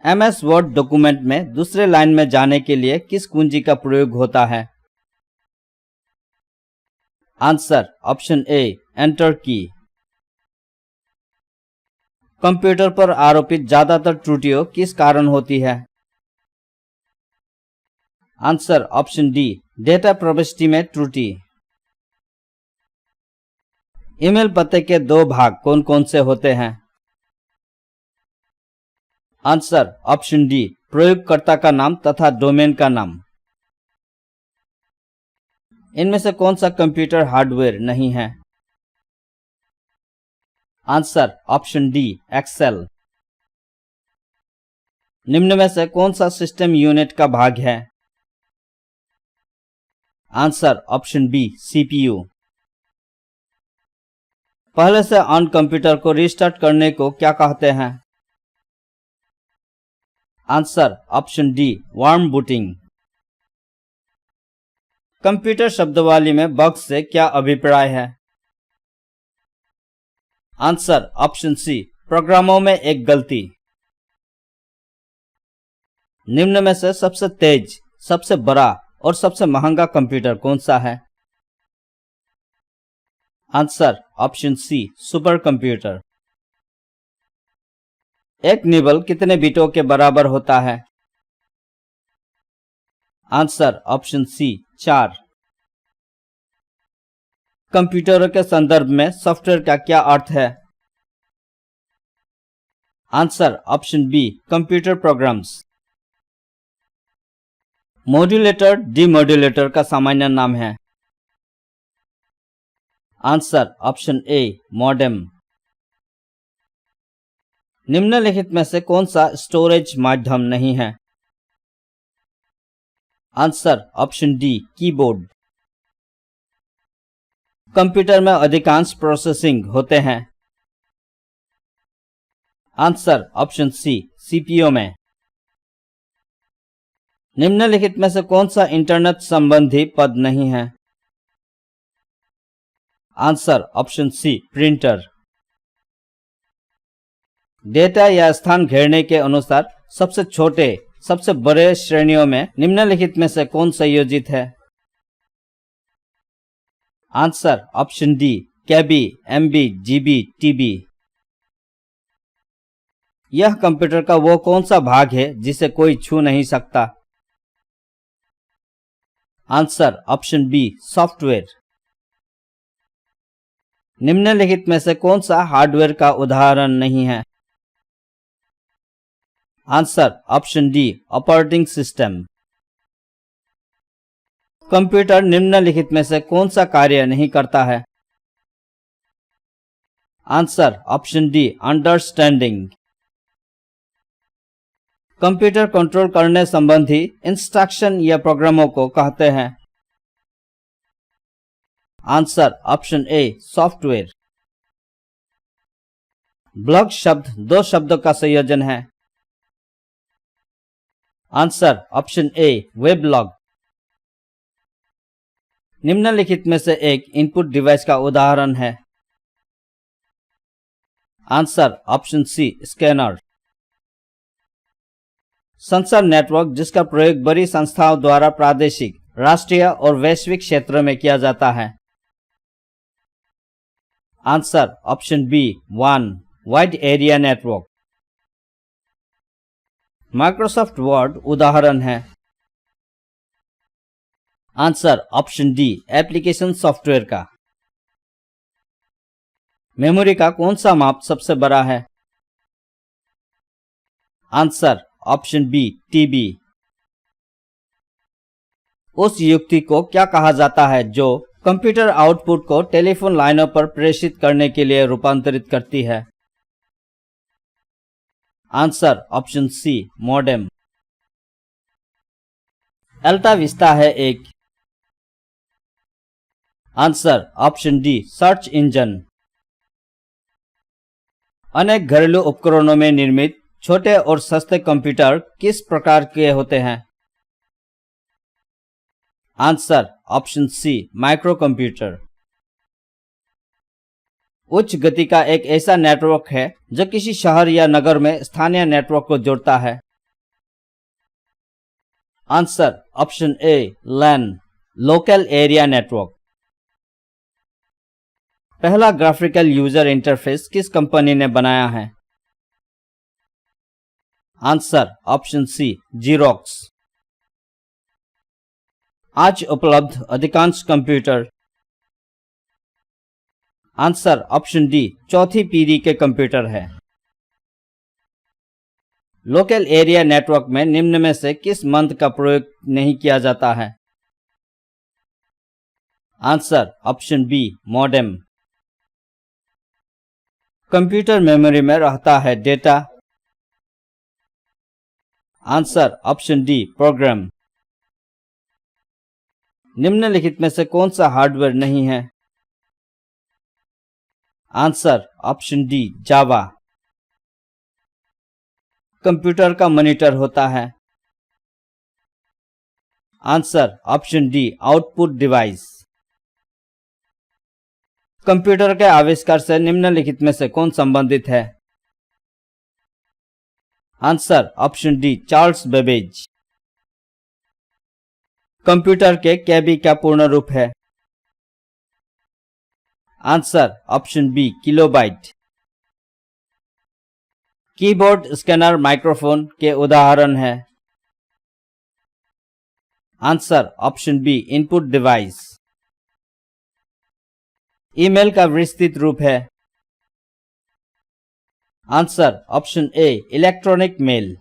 MS word document में दूसरे line में जाने के लिए किस कुंजी का प्रयोग होता है? आंसर ऑप्शन ए एंटर की। कंप्यूटर पर आरोपित ज्यादातर त्रुटियां किस कारण होती है? आंसर ऑप्शन डी डेटा प्रविष्टि में त्रुटि। ईमेल पते के दो भाग कौन कौन से होते हैं? आंसर ऑप्शन डी प्रयोगकर्ता का नाम तथा डोमेन का नाम। इनमें से कौन सा कंप्यूटर हार्डवेयर नहीं है? Answer option D Excel. निम्न में से कौन सा सिस्टम यूनिट का भाग है? Answer option B CPU. पहले से ऑन कंप्यूटर को रिस्टार्ट करने को क्या कहते हैं? Answer option D warm booting. Computer शब्दावली में बग से क्या अभिप्राय है? आंसर ऑप्शन सी प्रोग्रामों में एक गलती। निम्न में से सबसे तेज, सबसे बड़ा और सबसे महंगा कंप्यूटर कौन सा है? Answer option C super computer. एक निबल कितने बिटों के बराबर होता है? Answer option C 4। कंप्यूटरों के संदर्भ में सॉफ्टवेयर का क्या अर्थ है? Answer option B computer programs. Modulator demodulator का सामान्य नाम है? Answer option A modem. निम्नलिखित में से कौन सा स्टोरेज माध्यम नहीं है? Answer option D keyboard. Computer में अधिकांश प्रोसेसिंग होते हैं? आंसर ऑप्शन सी सीपीयू में। निम्नलिखित में से कौन सा इंटरनेट संबंधी पद नहीं है? Answer option C printer. Data या स्थान घेरने के अनुसार सबसे छोटे, सबसे बड़े श्रेणियों में निम्नलिखित में से कौन संयोजित है? आंसर ऑप्शन डी केबी, एमबी, जीबी, टीबी। यह कंप्यूटर का वो कौन सा भाग है जिसे कोई छू नहीं सकता? Answer option B software. निम्नलिखित में से कौन सा हार्डवेयर का उदाहरण नहीं है? Answer option D operating system. Computer निम्नलिखित में से कौन सा कार्य नहीं करता है? Answer option D understanding. Computer control करने संबंधी इंस्ट्रक्शन या प्रोग्रामों को कहते हैं? Answer option A software. Blog शब्द दो शब्दों का संयोजन है? Answer option A weblog. निम्नलिखित में से एक इनपुट डिवाइस का उदाहरण है? Answer option C scanner. संचार नेटवर्क जिसका प्रयोग बड़ी संस्थाओं द्वारा प्रादेशिक, राष्ट्रीय और वैश्विक क्षेत्र में किया जाता है? Answer option B WAN wide area network. Microsoft Word उदाहरण है? Answer option D application software का। मेमोरी का कौन सा माप सबसे बड़ा है? Answer option B TB. उस युक्ति को क्या कहा जाता है जो कंप्यूटर आउटपुट को टेलीफोन लाइनों पर प्रेषित करने के लिए रूपांतरित करती है? Answer option C modem. AltaVista है एक? Answer option D search engine. अनेक घरेलू उपकरणों में निर्मित छोटे और सस्ते कंप्यूटर किस प्रकार के होते हैं? Answer option C micro computer. उच्च गति का एक ऐसा नेटवर्क है जो किसी शहर या नगर में स्थानीय नेटवर्क को जोड़ता है? Answer option A LAN, local area network. पहला ग्राफिकल यूजर इंटरफेस किस कंपनी ने बनाया है? Answer option C Xerox. आज उपलब्ध अधिकांश कंप्यूटर? आंसर ऑप्शन डी चौथी पीढ़ी के कंप्यूटर है। लोकल एरिया नेटवर्क में निम्न में से किस मंत्र का प्रयोग नहीं किया जाता है? Answer option B modem. Computer memory में रहता है डेटा? Answer option D program. निम्नलिखित में से कौन सा हार्डवेयर नहीं है? Answer option D Java. Computer का मॉनिटर होता है? Answer option D output device. Computer के आविष्कार से निम्नलिखित में से कौन संबंधित है? Answer option D Charles Babbage. Computer के केबी का पूर्ण रूप है? Answer option B kilobyte. Keyboard, scanner, microphone के उदाहरण है? Answer option B input device. Email का विस्तृत रूप है? Answer option A electronic mail.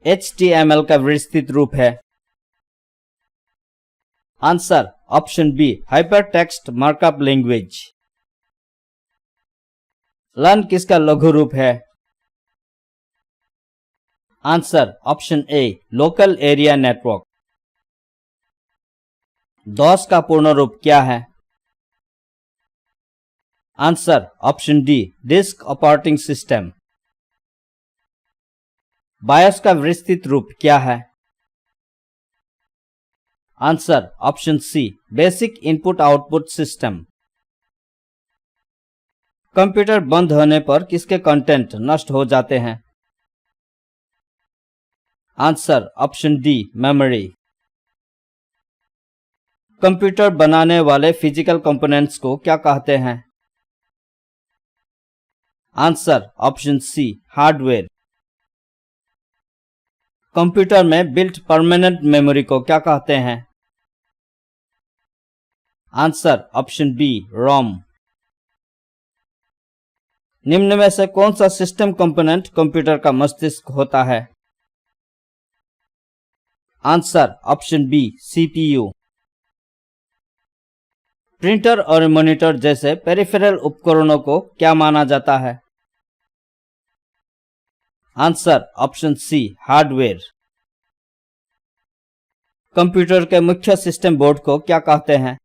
HTML का विस्तृत रूप है? Answer option B hypertext markup language. LAN किसका लघु रूप है? Answer option A local area network. DOS का पूर्ण रूप क्या है? Answer option D disk operating system. BIOS का विस्तृत रूप क्या है? Answer option C basic input output system. Computer बंद होने पर किसके कंटेंट नष्ट हो जाते हैं? Answer option D memory. Computer बनाने वाले फिजिकल कंपोनेंट्स को क्या कहते हैं? Answer option C hardware. Computer में बिल्ट परमानेंट मेमोरी को क्या कहते हैं? Answer option B ROM. निम्न में से कौन सा सिस्टम कंपोनेंट कंप्यूटर का मस्तिष्क होता है? Answer option B CPU। Printer और मॉनिटर जैसे पेरिफेरल उपकरणों को क्या माना जाता है? Answer option C hardware. Computer के मुख्य सिस्टम बोर्ड को क्या कहते हैं?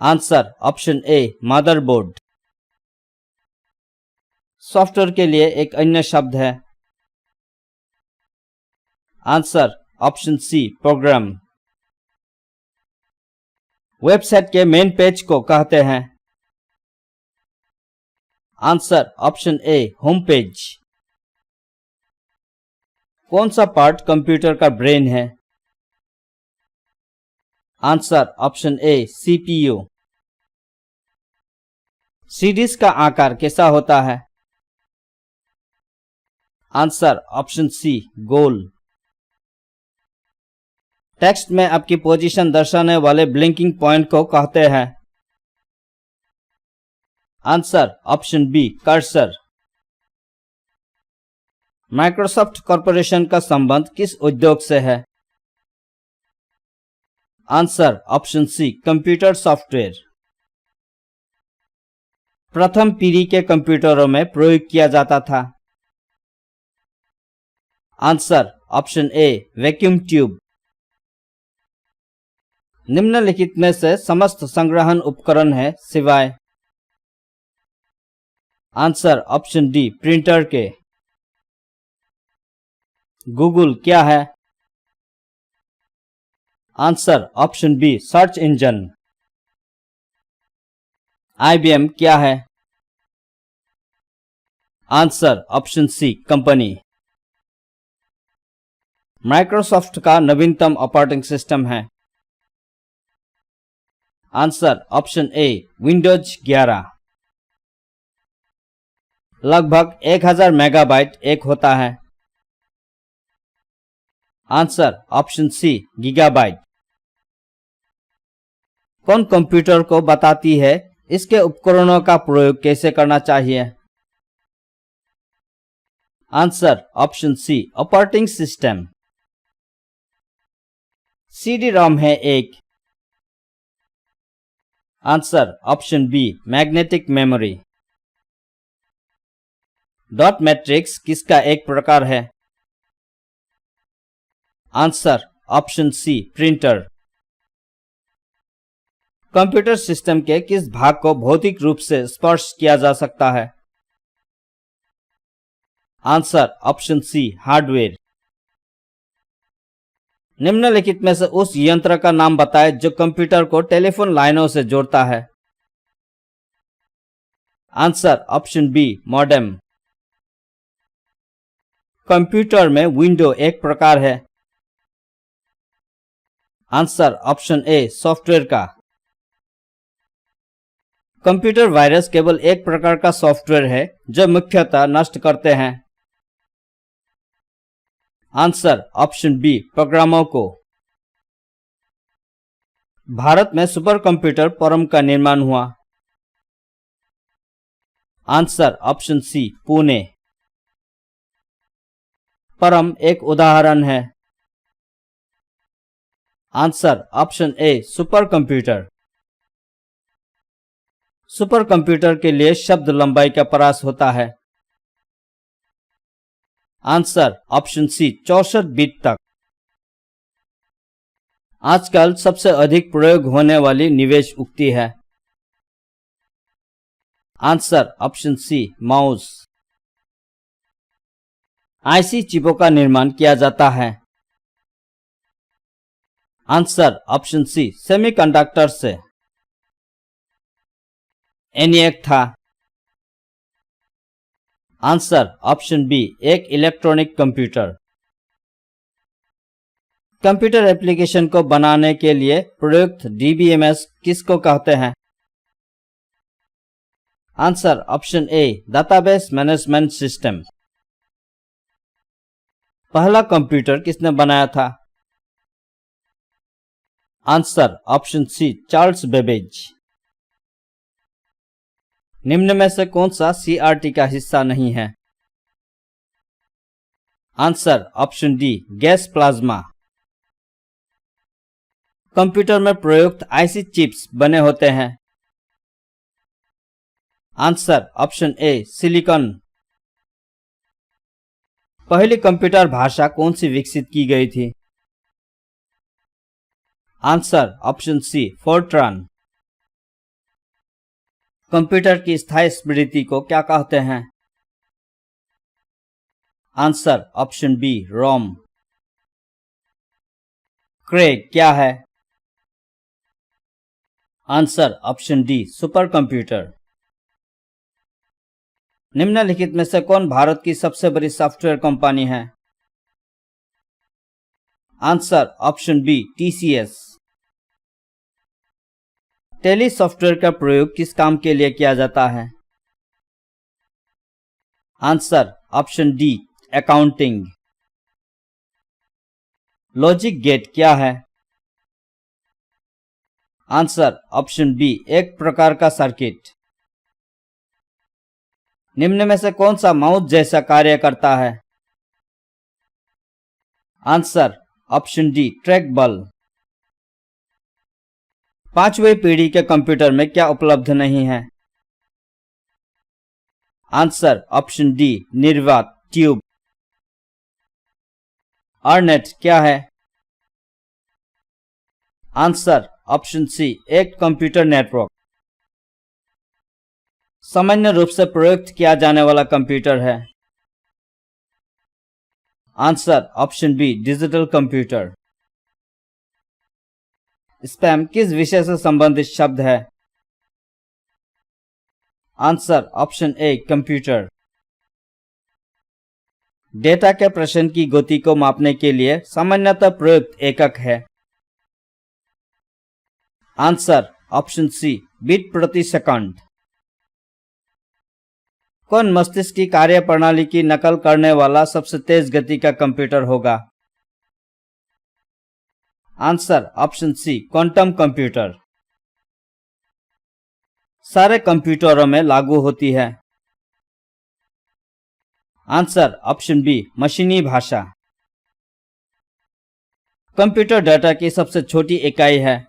Answer option A motherboard. Software के लिए एक अन्य शब्द है? Answer option C program. Website के मेन पेज को कहते हैं? Answer option A home page. कौन सा पार्ट कंप्यूटर का ब्रेन है? Answer option A CPU। CDs का आकार कैसा होता है? आंसर ऑप्शन सी गोल। टेक्स्ट में आपकी पोजीशन दर्शाने वाले ब्लिंकिंग पॉइंट को कहते हैं? Answer option B cursor. Microsoft corporation का संबंध किस उद्योग से है? Answer option C computer software. प्रथम पीढ़ी के कंप्यूटरों में प्रयोग किया जाता था? Answer option A vacuum tube. निम्नलिखित में से समस्त संग्रहण उपकरण है सिवाय? आंसर ऑप्शन डी प्रिंटर के। गूगल क्या है? Answer option B search engine. IBM क्या है? Answer option C company. Microsoft का नवीनतम ऑपरेटिंग सिस्टम है? Answer option A Windows 11। लगभग 1000 मेगाबाइट एक होता है? Answer option C gigabyte. कौन कंप्यूटर को बताती है इसके उपकरणों का प्रयोग कैसे करना चाहिए? Answer option C operating system. CD ROM है एक? Answer option B magnetic memory. Dot matrix किसका एक प्रकार है? Answer option C printer. Computer system के किस भाग को भौतिक रूप से स्पर्श किया जा सकता है? Answer option C hardware. निम्नलिखित में से उस यंत्र का नाम बताएं जो कंप्यूटर को टेलीफोन लाइनों से जोड़ता है? Answer option B modem. Computer में विंडो एक प्रकार है? आंसर ऑप्शन ए सॉफ्टवेयर का। कंप्यूटर वायरस केवल एक प्रकार का सॉफ्टवेयर है जो मुख्यतः नष्ट करते हैं? आंसर ऑप्शन बी प्रोग्रामों को। भारत में सुपर कंप्यूटर परम का निर्माण हुआ? Answer option C Pune. Param एक उदाहरण है? Answer option A super computer. Super computer के लिए शब्द लंबाई का प्रयास होता है? आंसर ऑप्शन सी 64 बिट तक। आजकल सबसे अधिक प्रयोग होने वाली निवेश उक्ति है? Answer option C mouse. IC चिपों का निर्माण किया जाता है? आंसर ऑप्शन सी सेमीकंडक्टर से। एनिएक था? आंसर ऑप्शन बी एक इलेक्ट्रॉनिक कंप्यूटर। कंप्यूटर एप्लीकेशन को बनाने के लिए प्रयुक्त डीबीएमएस किसको कहते हैं? Answer option A database management system. पहला कंप्यूटर किसने बनाया था? Answer option C Charles Babbage. निम्न में से कौन सा सीआरटी का हिस्सा नहीं है? Answer option D gas plasma. Computer में प्रयुक्त आईसी चिप्स बने होते हैं? Answer option A silicon. पहली कंप्यूटर भाषा कौन सी विकसित की गई थी? Answer option C Fortran. Computer की स्थायी स्मृति को क्या कहते हैं? Answer option B ROM. Cray क्या है? Answer option D super computer. निम्नलिखित में से कौन भारत की सबसे बड़ी सॉफ्टवेयर कंपनी है? Answer option B TCS. Tele software का प्रयोग किस काम के लिए किया जाता है? Answer option D accounting. Logic gate क्या है? आंसर ऑप्शन बी एक प्रकार का सर्किट। निम्न में से कौन सा माउस जैसा कार्य करता है? Answer option D track ball. पांचवी पीढ़ी के कंप्यूटर में क्या उपलब्ध नहीं है? आंसर ऑप्शन डी निर्वात ट्यूब। अर्नेट क्या है? आंसर ऑप्शन सी एक कंप्यूटर नेटवर्क। सामान्य रूप से प्रयुक्त किया जाने वाला कंप्यूटर है? Answer option B digital computer. Spam किस विषय से संबंधित शब्द है? Answer option A computer. Data के प्रश्न की गति को मापने के लिए सामान्यतः प्रयुक्त एकक है? आंसर ऑप्शन सी, बीट प्रति सेकंड। कौन मस्तिष्क की कार्यप्रणाली की नकल करने वाला सबसे तेज गति का कंप्यूटर होगा? Answer option C, quantum computer. सारे कंप्यूटरों में लागू होती है? आंसर ऑप्शन बी, मशीनी भाषा। कंप्यूटर डेटा की सबसे छोटी इकाई है?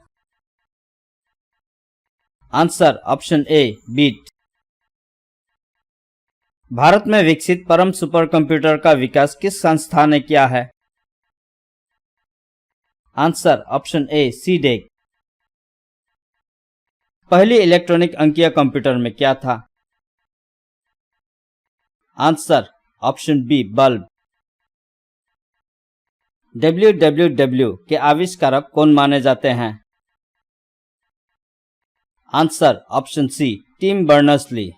Answer option A, bit. भारत में विकसित परम सुपर कंप्यूटर का विकास किस संस्था ने किया है? Answer option A, CDAC. पहली इलेक्ट्रॉनिक अंकीय कंप्यूटर में क्या था? Answer option B, bulb. www के आविष्कारक कौन माने जाते हैं? Answer option C, Tim Berners-Lee.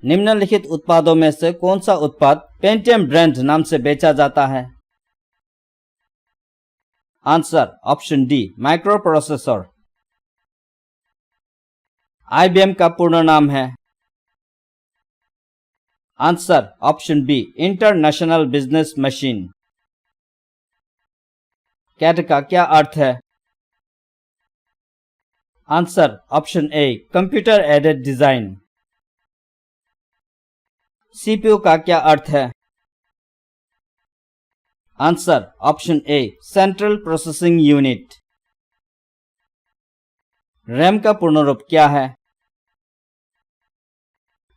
निम्नलिखित उत्पादों में से कौन सा उत्पाद पेंटियम ब्रांड नाम से बेचा जाता है? Answer option D, micro processor. IBM का पूर्ण नाम है? Answer option B, international business machine. CAD का क्या अर्थ है? Answer option A, computer aided design. CPU का क्या अर्थ है? Answer option A, central processing unit. RAM का पूर्ण रूप क्या है?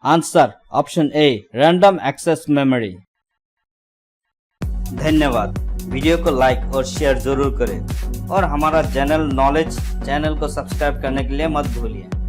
Answer option A, random access memory. धन्यवाद। वीडियो को लाइक और शेयर जरूर करें और हमारा जनरल नॉलेज चैनल को सब्सक्राइब करने के लिए मत भूलिए।